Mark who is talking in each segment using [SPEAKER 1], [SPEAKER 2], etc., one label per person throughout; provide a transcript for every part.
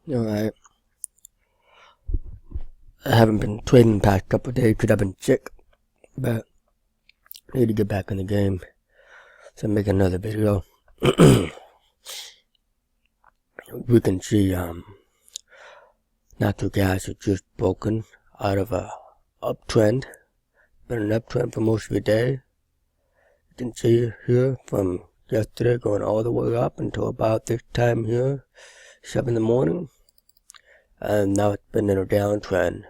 [SPEAKER 1] Alright. I haven't been trading the past couple of days because I've been sick, but I need to get back in the game, so make another video. We can see natural gas is just broken out of a uptrend. Been an uptrend for most of the day. You can see here from yesterday going all the way up until about this time here, 7 in the morning, and now it's been in a downtrend,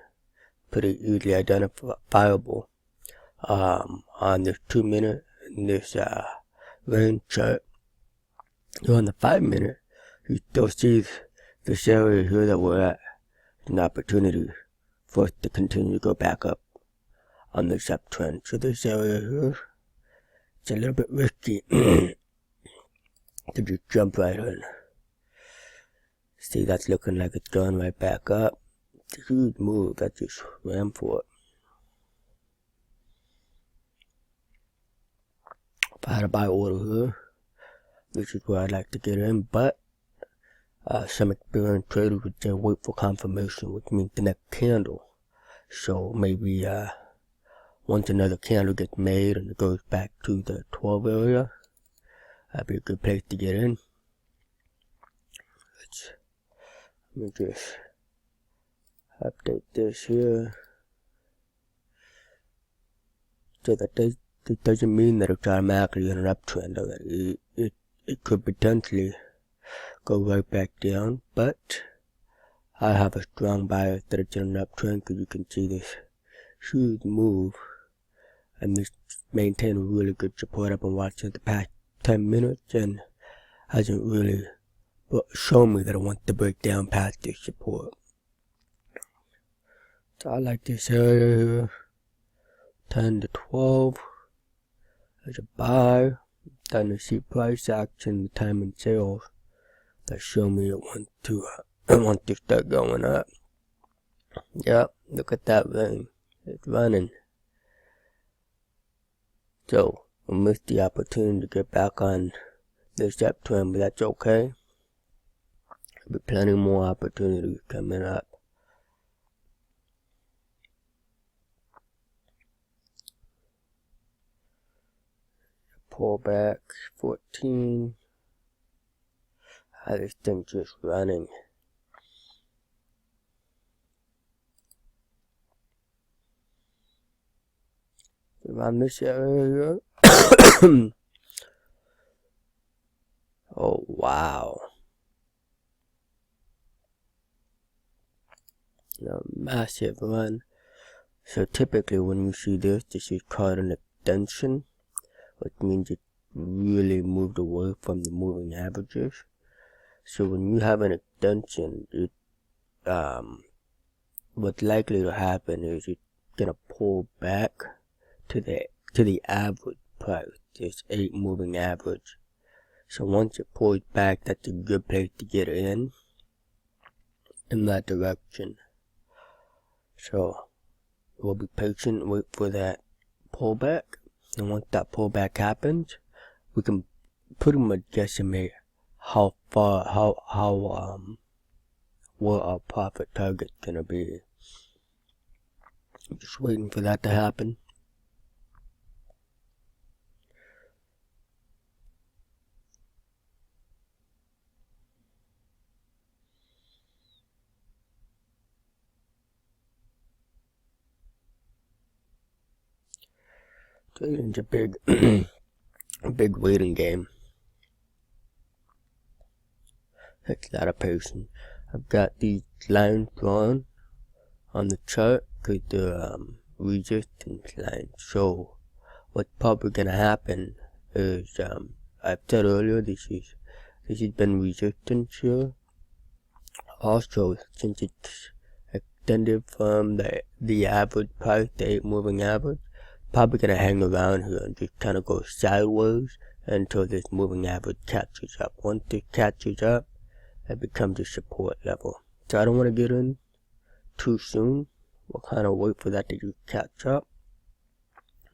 [SPEAKER 1] pretty easily identifiable on this 2-minute and this range chart. Here on the 5-minute, you still see this area here that we're at, an opportunity for us to continue to go back up on this uptrend. So this area here, it's a little bit risky to just jump right in. See, that's looking like it's going right back up. It's a huge move. I just ran for it. If I had a buy order here, this is where I'd like to get in, but some experienced traders would say wait for confirmation, which means the next candle. So maybe once another candle gets made and it goes back to the 12 area, that'd be a good place to get in. Let me just update this here. So that it doesn't mean that it's automatically in an uptrend. It could potentially go right back down, but I have a strong bias that it's in an uptrend because you can see this huge move and this maintain a really good support. I've been watching the past 10 minutes and hasn't really shown me that I want to break down past this support. So I like this area here, 10 to 12 as a buy. Starting to see price action, the time and sales that show me it want to start going up. Yep, look at that thing. It's running. So I missed the opportunity to get back on this uptrend, but that's okay. There'll be plenty more opportunities coming up. Pull back 14. This thing just running. Around this area. Oh wow. A massive run. So typically when you see this is called an extension, which means it really moved away from the moving averages. So when you have an extension, what's likely to happen is it's gonna pull back to the average price, this 8 moving average. So once it pulls back, that's a good place to get in that direction. So we'll be patient, wait for that pullback, and once that pullback happens, we can pretty much guesstimate how far, what our profit target's gonna be. I'm just waiting for that to happen. Trading's a big, a big waiting game. Takes a lot of patience. I've got these lines drawn on the chart because they're resistance lines. So what's probably gonna happen is I've said earlier this has been resistance here. Also, since it's extended from the average price, the 8 moving average, probably gonna hang around here and just kind of go sideways until this moving average catches up. Once it catches up, it becomes a support level. So I don't want to get in too soon. We'll kind of wait for that to just catch up.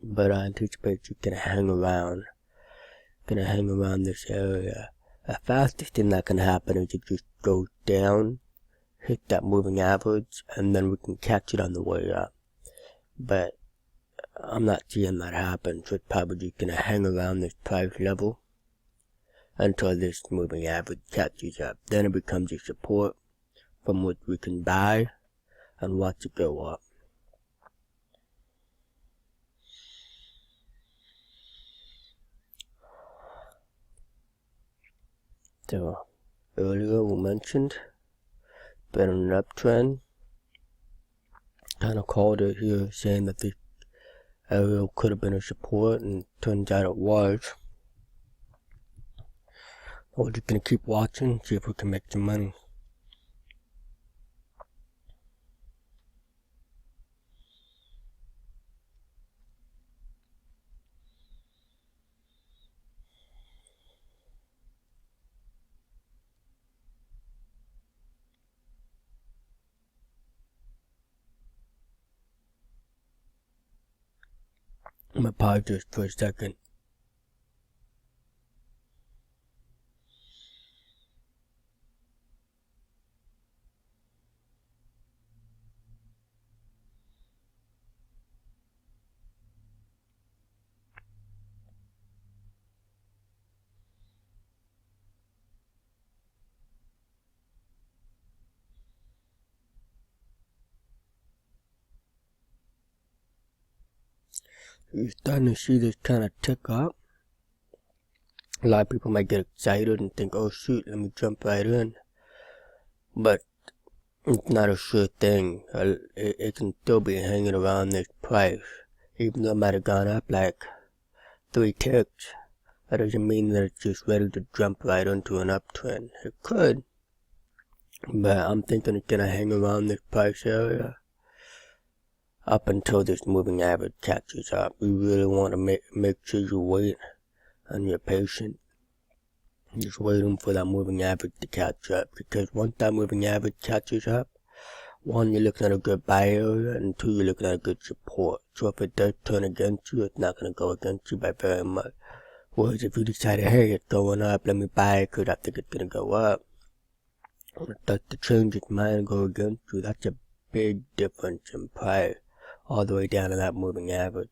[SPEAKER 1] But I anticipate it's gonna hang around this area. The fastest thing that can happen is it just goes down hit that moving average, and then we can catch it on the way up. But I'm not seeing that happen, so it's probably just gonna hang around this price level until this moving average catches up. Then it becomes a support from which we can buy and watch it go up. So earlier we mentioned been on an uptrend. Kind of called it here, saying that this area could have been a support, and turns out it was. We're just gonna keep watching, see if we can make some money. I'm gonna pause this for a second. You're starting to see this kind of tick up. A lot of people might get excited and think, oh shoot, let me jump right in. But it's not a sure thing. It can still be hanging around this price. Even though it might have gone up like 3 ticks, that doesn't mean that it's just ready to jump right into an uptrend. It could, but I'm thinking it's gonna hang around this price area up until this moving average catches up. You really want to make sure you wait and you're patient. Just waiting for that moving average to catch up, because once that moving average catches up, 1, you're looking at a good buy area, and 2, you're looking at a good support. So if it does turn against you, it's not going to go against you by very much. Whereas if you decided, hey, it's going up, let me buy it because I think it's going to go up, and it starts to change its mind and go against you, that's a big difference in price, all the way down to that moving average.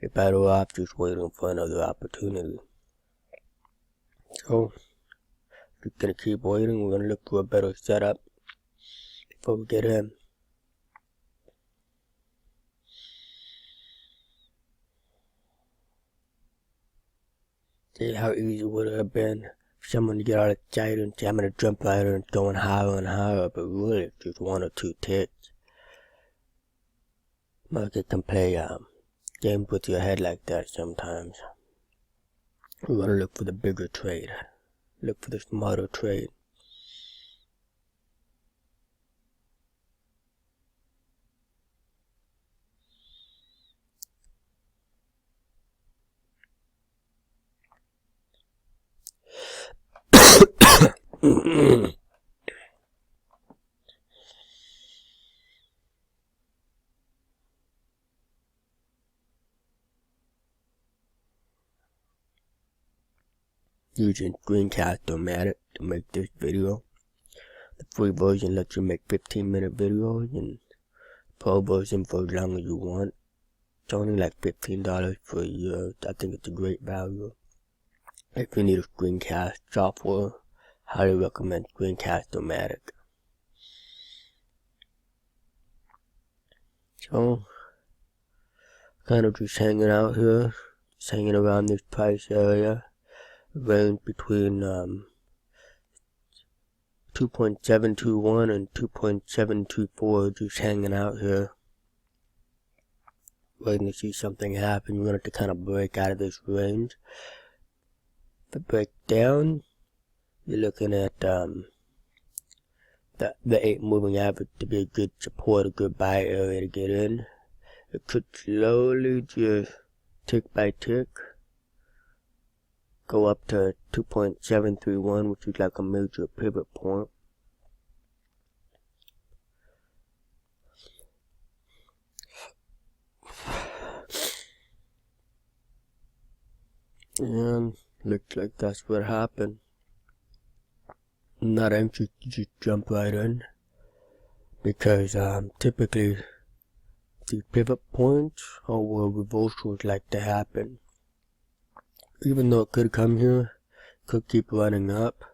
[SPEAKER 1] You're better off just waiting for another opportunity. So, we're going to keep waiting. We're going to look for a better setup before we get in. See how easy would it have been for someone to get all excited and say, I'm going to jump right in and going higher and higher, but really it's just 1 or 2 ticks. Market can play games with your head like that sometimes. We want to look for the bigger trade. Look for the smarter trade. Using Screencast-O-Matic to make this video. The free version lets you make 15-minute videos, and pro version for as long as you want. It's only like $15 for a year. I think it's a great value. If you need a screencast software, highly recommend Screencast-O-Matic. So, kind of just hanging out here, just hanging around this price area. Range between 2.721 and 2.724, just hanging out here, waiting to see something happen. You're going to have to kind of break out of this range. If it breaks down, you're looking at the 8 moving average to be a good support, a good buy area to get in. It could slowly just tick by tick go up to 2.731, which is like a major pivot point. And looks like that's what happened. I'm not anxious to just jump right in. because typically the pivot points are where reversals like to happen. Even though it could come here, could keep running up,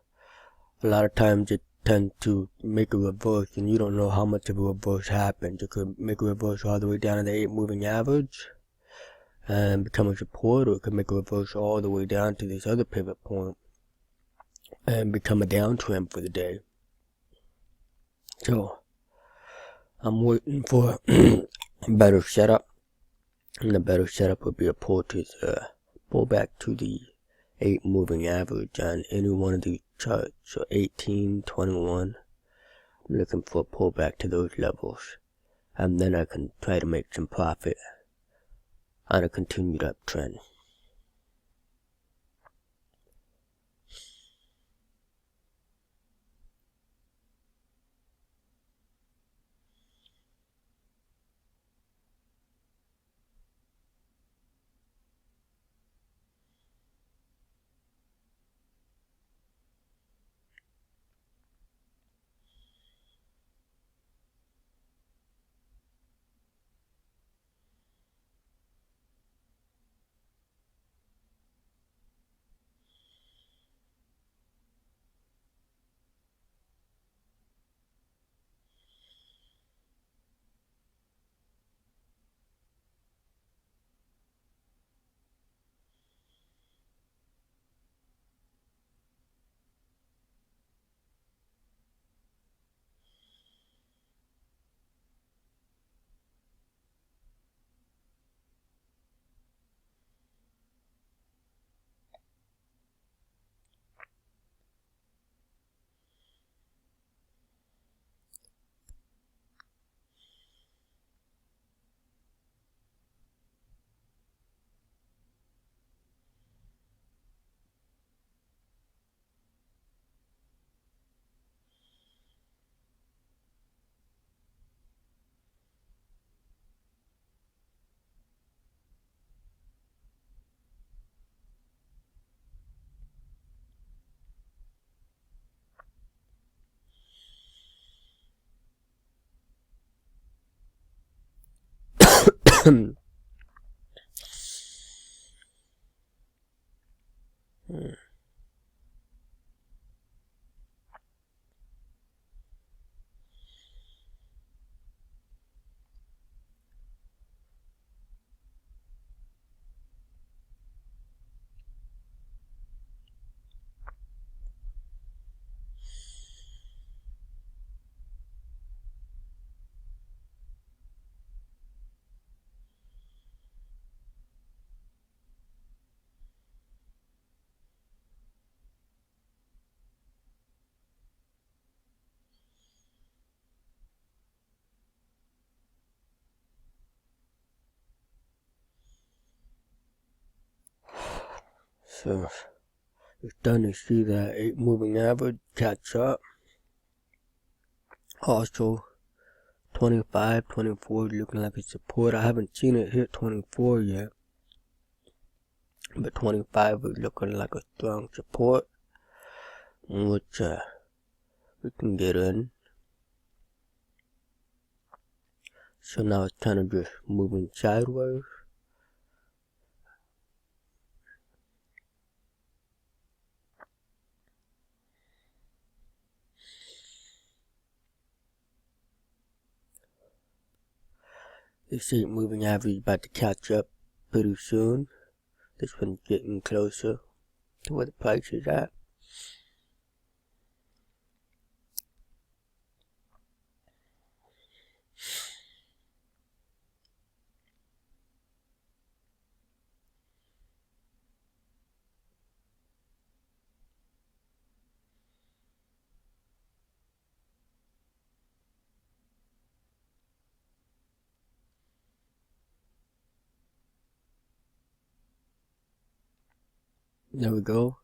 [SPEAKER 1] a lot of times it tends to make a reverse and you don't know how much of a reverse happens. It could make a reverse all the way down to the 8 moving average and become a support, or it could make a reverse all the way down to this other pivot point and become a downtrend for the day. So I'm waiting for a better setup, and the better setup would be a pull back to the 8 moving average on any one of these charts. So 18, 21, I'm looking for a pullback to those levels, and then I can try to make some profit on a continued uptrend. So you're starting to see that 8 moving average catch up. Also 25, 24 is looking like a support. I haven't seen it hit 24 yet, but 25 is looking like a strong support, which we can get in. So now it's kind of just moving sideways. This 8 moving average is about to catch up pretty soon. This one's getting closer to where the price is at. There we go.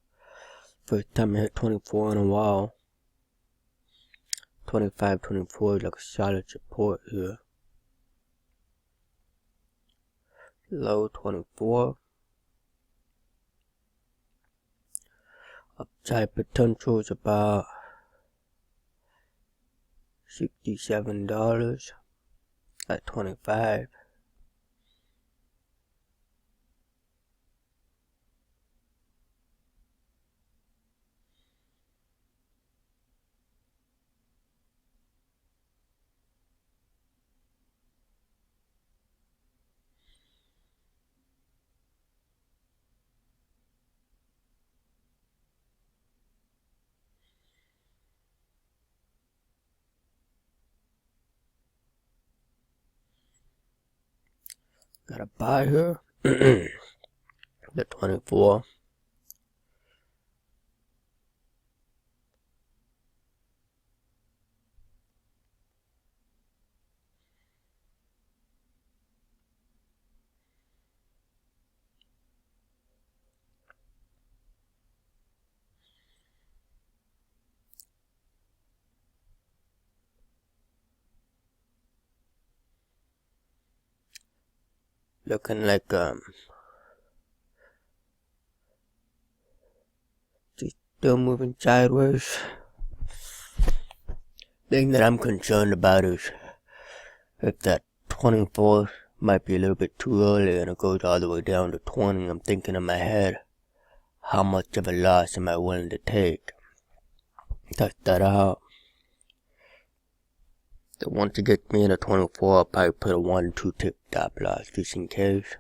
[SPEAKER 1] First time I hit 24 in a while. 25, 24 is like a solid support here. Low 24. Upside potential is about $67 at 25. Got a buy here. The 24. Looking like just still moving sideways. Thing that I'm concerned about is if that 24 might be a little bit too early and it goes all the way down to 20. I'm thinking in my head, how much of a loss am I willing to take? Test that out. So once it gets me in a 24, I'll probably put a 1-2 tick stop loss just in case.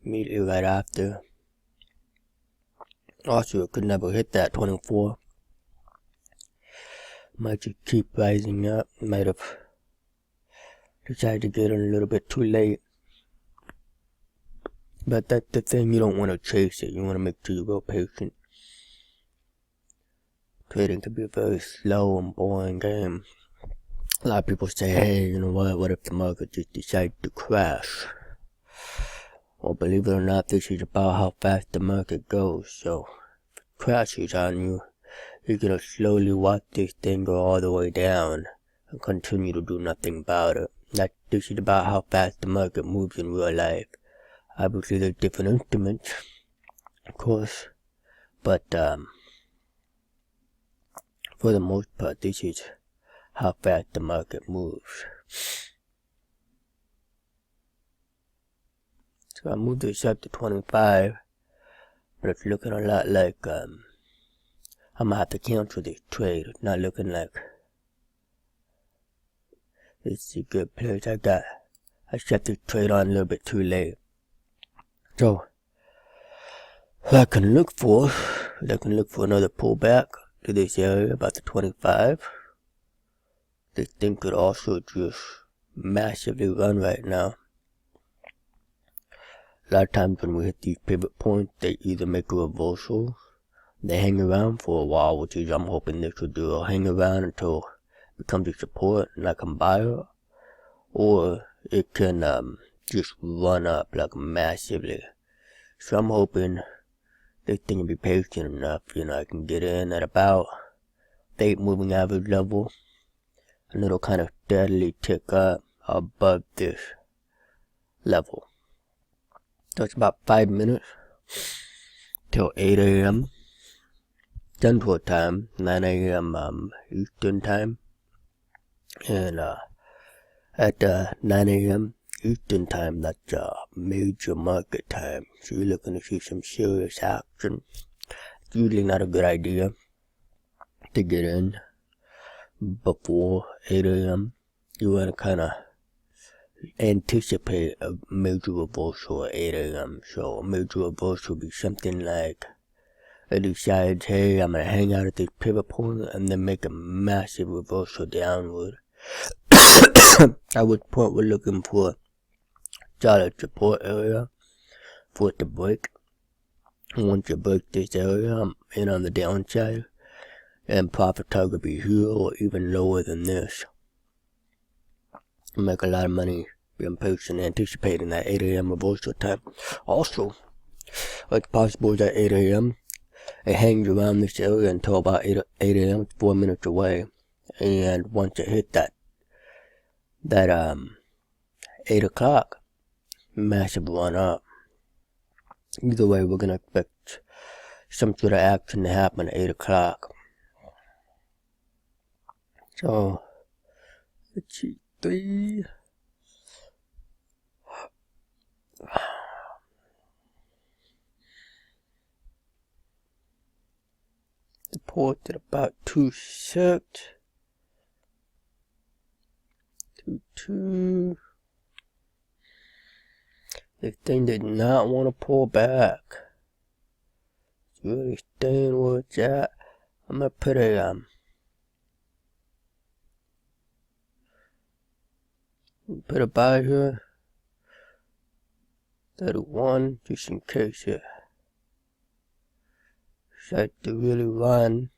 [SPEAKER 1] Immediately right after. Also, it could never hit that 24. Might just keep rising up. Might have decided to get in a little bit too late. But that's the thing, you don't want to chase it. You want to make sure you're real patient. Trading can be a very slow and boring game. A lot of people say, hey, you know what if the market just decides to crash? Well, believe it or not, this is about how fast the market goes. So, if it crashes on you, you're gonna slowly watch this thing go all the way down and continue to do nothing about it. This is about how fast the market moves in real life. Obviously, there's different instruments, of course, but for the most part, this is how fast the market moves. So I moved this up to 25, but it's looking a lot like I'm gonna have to cancel this trade. It's not looking like it's a good place. I shut this trade on a little bit too late. So what I can look for another pullback to this area about the 25. This thing could also just massively run right now. A lot of times when we hit these pivot points, they either make a reversal, they hang around for a while, which is I'm hoping this will do. I'll hang around until it becomes a support and I can buy it, or it can just run up like massively. So I'm hoping this thing will be patient enough, I can get in at about the 8 moving average level, and it'll kind of steadily tick up above this level. So it's about 5 minutes till 8 a.m. Central Time, 9 a.m. Eastern Time, and at 9 a.m. Eastern Time, that's major market time. So you're looking to see some serious action. It's usually not a good idea to get in before 8 a.m. You want to kind of anticipate a major reversal at 8 a.m. So a major reversal would be something like it decides, hey, I'm going to hang out at this pivot point and then make a massive reversal downward. At which point we're looking for solid support area for it to break. And once you break this area, I'm in on the downside, and profit target be here or even lower than this. Make a lot of money being patient, anticipating that 8 a.m. reversal time. Also, it's possible that 8 a.m. it hangs around this area until about 8 a.m. It's 4 minutes away, and once it hit that 8 o'clock, massive run up. Either way, we're gonna expect some sort of action to happen at 8 o'clock. So let's see, 3. The port at about 2.6. 2.2. This thing did not want to pull back. It's really staying where it's at. I'm gonna put a buy here. 31, just in case it decides to really run.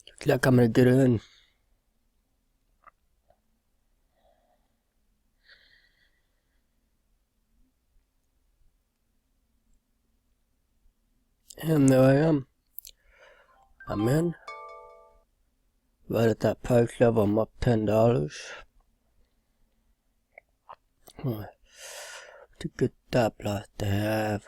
[SPEAKER 1] Looks like I'm gonna get in. And there I am. I'm in. Right at that price level, I'm up $10. It's a good stop loss to have.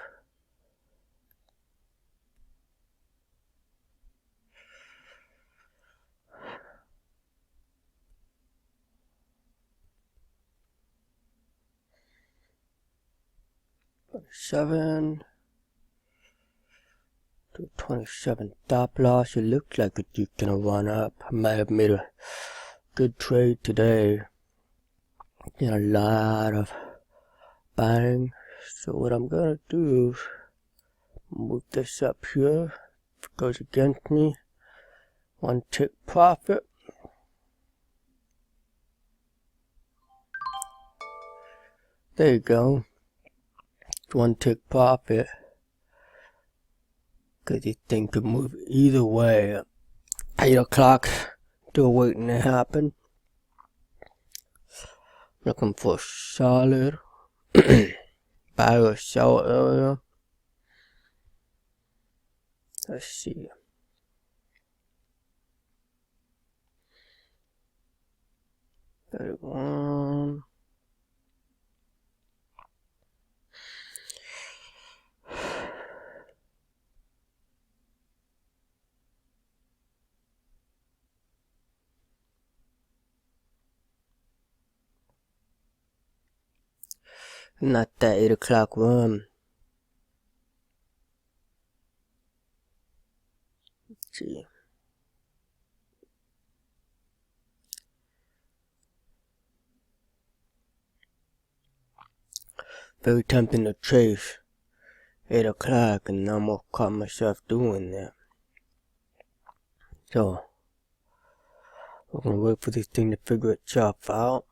[SPEAKER 1] $7 to 27 stop loss. It looks like it's just gonna run up. I might have made a good trade today. Did a lot of buying. So what I'm gonna do is move this up here. If it goes against me, 1 tick profit. There you go. 1 tick profit. Cause this thing could move either way. 8 o'clock, still waiting to happen. Looking for a solid buy or sell area. Let's see. $31. Not that 8 o'clock run. Let's see. Very tempting to chase 8 o'clock, and I almost caught myself doing that. So we're gonna wait for this thing to figure itself out.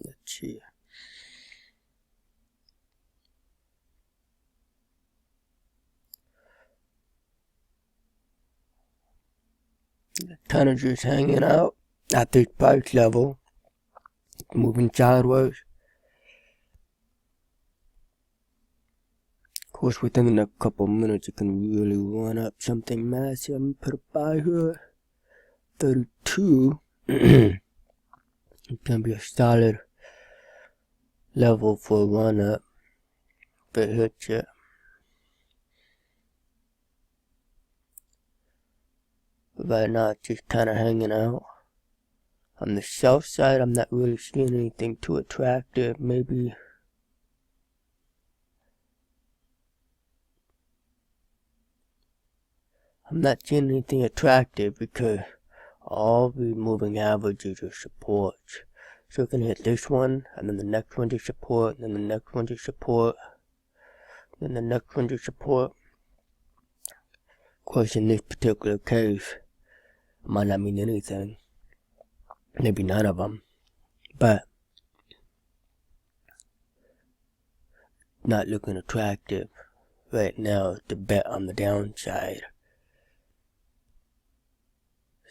[SPEAKER 1] Let's see. The tonnage is hanging out at this price level, moving sideways. Of course, within the next couple of minutes, it can really run up something massive. I'm gonna put a buy here. 32. It's gonna be a solid level for a run up if it hits it. Right now it's just kind of hanging out. On the south side, I'm not really seeing anything too attractive. Maybe I'm not seeing anything attractive because all the moving averages are supports. So we're gonna hit this one, and then the next one to support, and then the next one to support, then the next one to support. Of course, in this particular case, it might not mean anything. Maybe none of them, but not looking attractive right now to bet on the downside.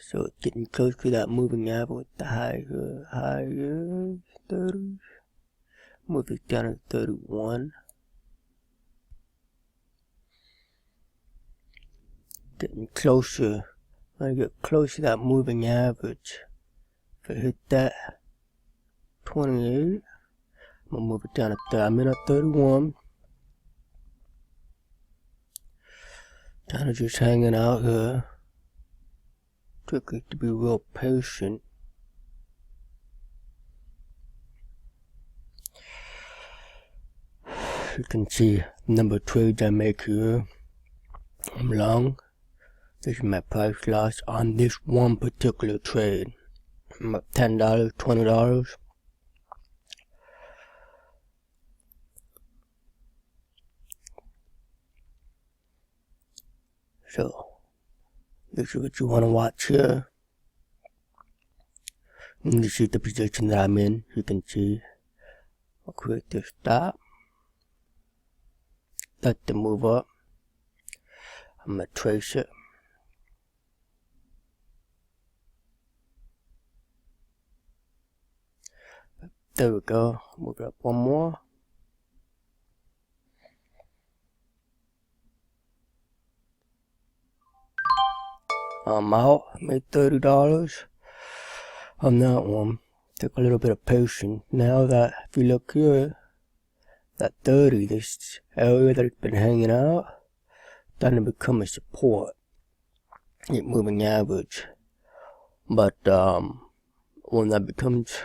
[SPEAKER 1] So it's getting close to that moving average, the higher 30s. Move it down to 31. Getting closer. When I get close to that moving average, if I hit that 28, I'm gonna move it down to 30. I'm in at 31. Kind of just hanging out here. Tricky to be real patient. You can see the number of trades I make here. I'm long. This is my price loss on this one particular trade. I'm up $10, $20. So this is what you want to watch here. And this is the position that I'm in. You can see I'll create this stop. Let the move up. I'm going to trace it. There we go. Move it up one more. I'm out. Made $30 on that one. Took a little bit of patience. Now that if you look here, that 30, this area that it's been hanging out, starting to become a support. Get moving average. But when that becomes,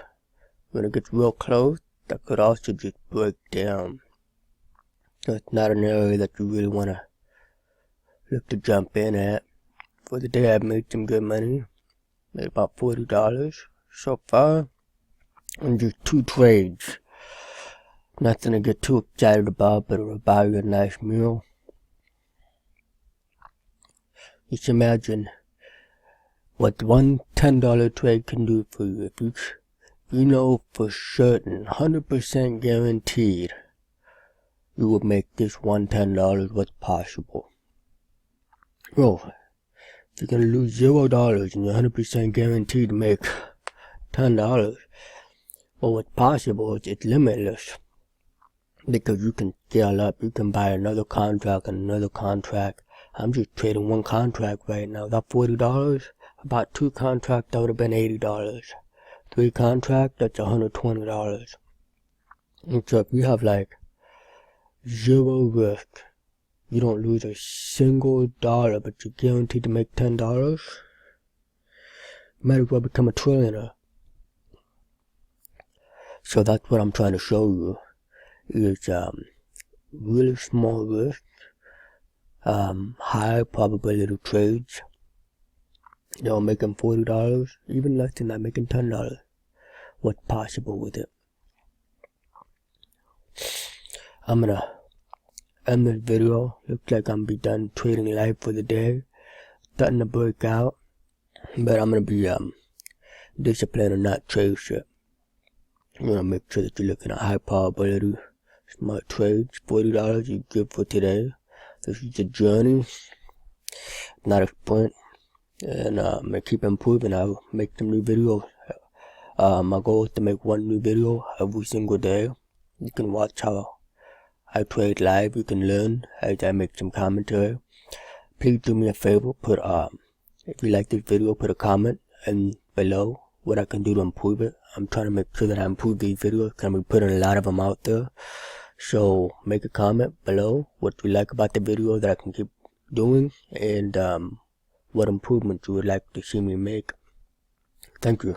[SPEAKER 1] when it gets real close, that could also just break down. So it's not an area that you really want to look to jump in at. For the day, I've made some good money. Made about $40 so far on just 2 trades. Nothing to get too excited about, but it'll buy you a nice meal. Just imagine what one $10 trade can do for you. If you know for certain, 100% guaranteed, you will make this one $10 what's possible. Bro, if you're gonna lose $0 and you're 100% guaranteed to make $10, well, what's possible is it's limitless. Because you can scale up, you can buy another contract and another contract. I'm just trading one contract right now. That $40, about 2 contracts, that would have been $80. 3 contracts, that's $120. And so if you have like 0 risk, you don't lose a single dollar, but you're guaranteed to make $10, you might as well become a trillionaire. So that's what I'm trying to show you. Is really small risk, high probability trades. You know, making $40, even less than that, making $10. What's possible with it? I'm gonna end this video. Looks like I'm gonna be done trading live for the day. Starting to break out, but I'm gonna be disciplined and not trade shit. You wanna make sure that you're looking at high probability smart trades. $40 you good for today. This is a journey, not a sprint. And I keep improving. I'll make some new videos. My goal is to make 1 new video every single day. You can watch how I trade live. You can learn as I make some commentary. Please do me a favor. Put if you like this video, put a comment and below what I can do to improve it. I'm trying to make sure that I improve these videos because I'm putting a lot of them out there. So make a comment below what you like about the video that I can keep doing, and what improvements you would like to see me make. Thank you.